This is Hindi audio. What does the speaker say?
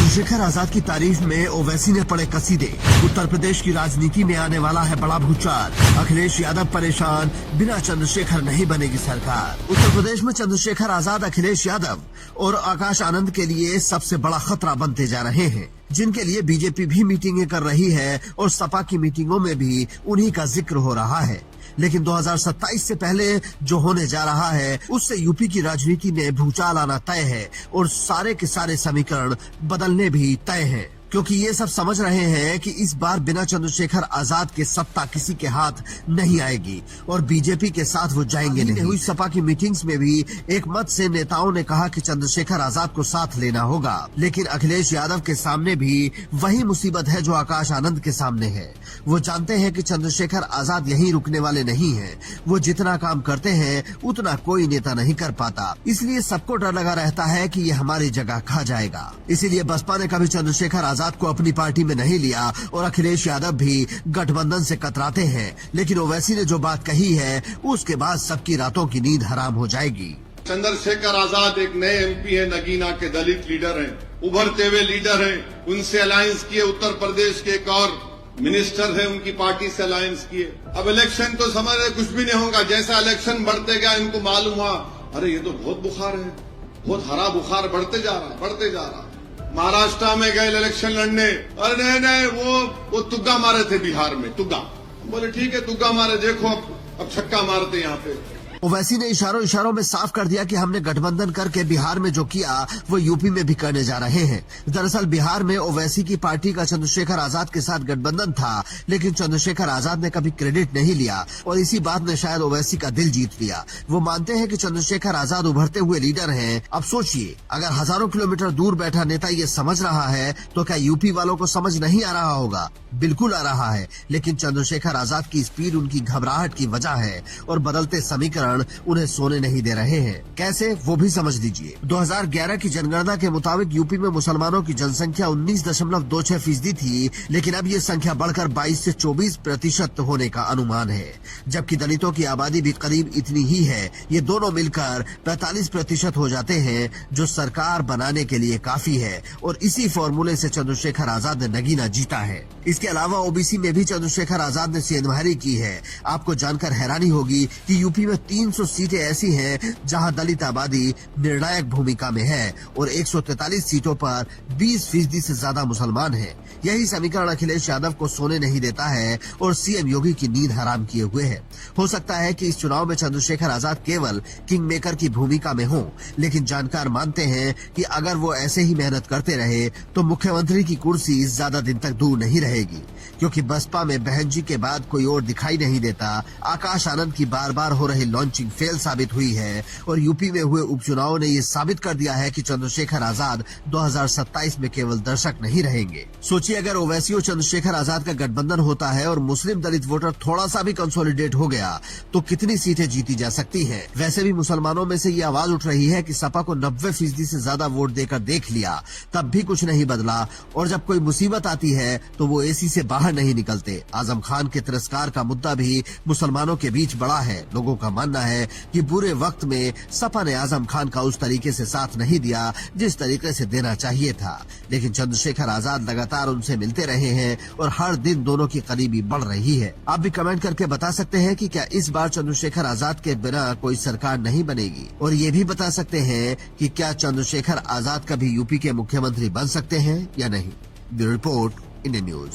चंद्रशेखर आजाद की तारीफ में ओवैसी ने पढ़े कसीदे। उत्तर प्रदेश की राजनीति में आने वाला है बड़ा भूचाल। अखिलेश यादव परेशान, बिना चंद्रशेखर नहीं बनेगी सरकार। उत्तर प्रदेश में चंद्रशेखर आजाद, अखिलेश यादव और आकाश आनंद के लिए सबसे बड़ा खतरा बनते जा रहे हैं, जिनके लिए बीजेपी भी मीटिंगें कर रही है और सपा की मीटिंगों में भी उन्हीं का जिक्र हो रहा है। लेकिन 2027 से पहले जो होने जा रहा है उससे यूपी की राजनीति में भूचाल आना तय है और सारे के सारे समीकरण बदलने भी तय हैं, क्योंकि ये सब समझ रहे हैं कि इस बार बिना चंद्रशेखर आजाद के सत्ता किसी के हाथ नहीं आएगी और बीजेपी के साथ वो जाएंगे नहीं। हुई सपा की मीटिंग्स में भी एक मत से नेताओं ने कहा कि चंद्रशेखर आजाद को साथ लेना होगा, लेकिन अखिलेश यादव के सामने भी वही मुसीबत है जो आकाश आनंद के सामने है। वो जानते हैं कि चंद्रशेखर आजाद यहीं रुकने वाले नहीं है। वो जितना काम करते हैं उतना कोई नेता नहीं कर पाता, इसलिए सबको डर लगा रहता है कि ये हमारी जगह खा जाएगा। इसीलिए बसपा ने कभी चंद्रशेखर आजाद को अपनी पार्टी में नहीं लिया और अखिलेश यादव भी गठबंधन से कतराते हैं। लेकिन ओवैसी ने जो बात कही है उसके बाद सबकी रातों की नींद हराम हो जाएगी। चंद्रशेखर आजाद एक नए एमपी है, नगीना के दलित लीडर हैं, उभरते हुए लीडर हैं। उनसे अलायंस किए। उत्तर प्रदेश के एक और मिनिस्टर है, उनकी पार्टी से अलायंस किए। अब इलेक्शन तो समझ रहे कुछ भी नहीं होगा। जैसा इलेक्शन बढ़ते गया इनको मालूम हुआ, अरे ये तो बहुत बुखार है, बहुत हरा बुखार बढ़ते जा रहा। महाराष्ट्र में गए इलेक्शन लड़ने, अरे नहीं वो तुग्गा मारे थे बिहार में, तुग्गा। बोले ठीक है तुग्गा मारे, देखो अब छक्का मारते यहाँ पे। ओवैसी ने इशारों में साफ कर दिया कि हमने गठबंधन करके बिहार में जो किया वो यूपी में भी करने जा रहे हैं। दरअसल बिहार में ओवैसी की पार्टी का चंद्रशेखर आजाद के साथ गठबंधन था, लेकिन चंद्रशेखर आजाद ने कभी क्रेडिट नहीं लिया और इसी बात ने शायद ओवैसी का दिल जीत लिया। वो मानते हैं कि चंद्रशेखर आजाद उभरते हुए लीडर हैं। अब सोचिए, अगर हजारों किलोमीटर दूर बैठा नेता ये समझ रहा है तो क्या यूपी वालों को समझ नहीं आ रहा होगा? बिल्कुल आ रहा है, लेकिन चंद्रशेखर आजाद की स्पीड उनकी घबराहट की वजह है और बदलते समीकरण उन्हें सोने नहीं दे रहे हैं। कैसे, वो भी समझ लीजिए। 2011 की जनगणना के मुताबिक यूपी में मुसलमानों की जनसंख्या 19.26% थी, लेकिन अब ये संख्या बढ़कर 22 से 24% होने का अनुमान है, जबकि दलितों की आबादी भी करीब इतनी ही है। ये दोनों मिलकर 45% हो जाते हैं, जो सरकार बनाने के लिए काफी है और इसी फॉर्मूले से चंद्रशेखर आजाद ने नगीना जीता है। इसके अलावा ओबीसी में भी चंद्रशेखर आजाद ने सेंधमारी की है। आपको जानकर हैरानी होगी कि यूपी में 300 सीटें ऐसी हैं जहां दलित आबादी निर्णायक भूमिका में है और 143 सीटों पर 20% से ज्यादा मुसलमान हैं। यही समीकरण अखिलेश यादव को सोने नहीं देता है और सीएम योगी की नींद हराम किए हुए है। हो सकता है कि इस चुनाव में चंद्रशेखर आजाद केवल किंग मेकर की भूमिका में हो, लेकिन जानकार मानते हैं कि अगर वो ऐसे ही मेहनत करते रहे तो मुख्यमंत्री की कुर्सी ज्यादा दिन तक दूर नहीं रहेगी, क्योंकि बसपा में बहन जी के बाद कोई और दिखाई नहीं देता। आकाश आनंद की बार हो रही लॉन्चिंग फेल साबित हुई है और यूपी में हुए उपचुनाव ने ये साबित कर दिया है कि चंद्रशेखर आजाद 2027 में केवल दर्शक नहीं रहेंगे। सोचिए, अगर ओवैसी और चंद्रशेखर आजाद का गठबंधन होता है और मुस्लिम दलित वोटर थोड़ा सा भी कंसोलिडेट हो गया तो कितनी सीटें जीती जा सकती हैं। वैसे भी मुसलमानों में से ये आवाज उठ रही है कि सपा को 90% से ज्यादा वोट देकर देख लिया, तब भी कुछ नहीं बदला और जब कोई मुसीबत आती है तो वो एसी से बाहर नहीं निकलते। आजम खान के तिरस्कार का मुद्दा भी मुसलमानों के बीच बड़ा है। लोगों का मानना है कि बुरे वक्त में सपा ने आजम खान का उस तरीके से साथ नहीं दिया जिस तरीके से देना चाहिए था, लेकिन चंद्रशेखर आजाद लगातार उनसे मिलते रहे हैं और हर दिन दोनों की करीबी बढ़ रही है। आप भी कमेंट करके बता सकते हैं कि क्या इस बार चंद्रशेखर आजाद के बिना कोई सरकार नहीं बनेगी, और ये भी बता सकते हैं कि क्या चंद्रशेखर आजाद कभी यूपी के मुख्यमंत्री बन सकते हैं या नहीं। Bureau report, Indian news.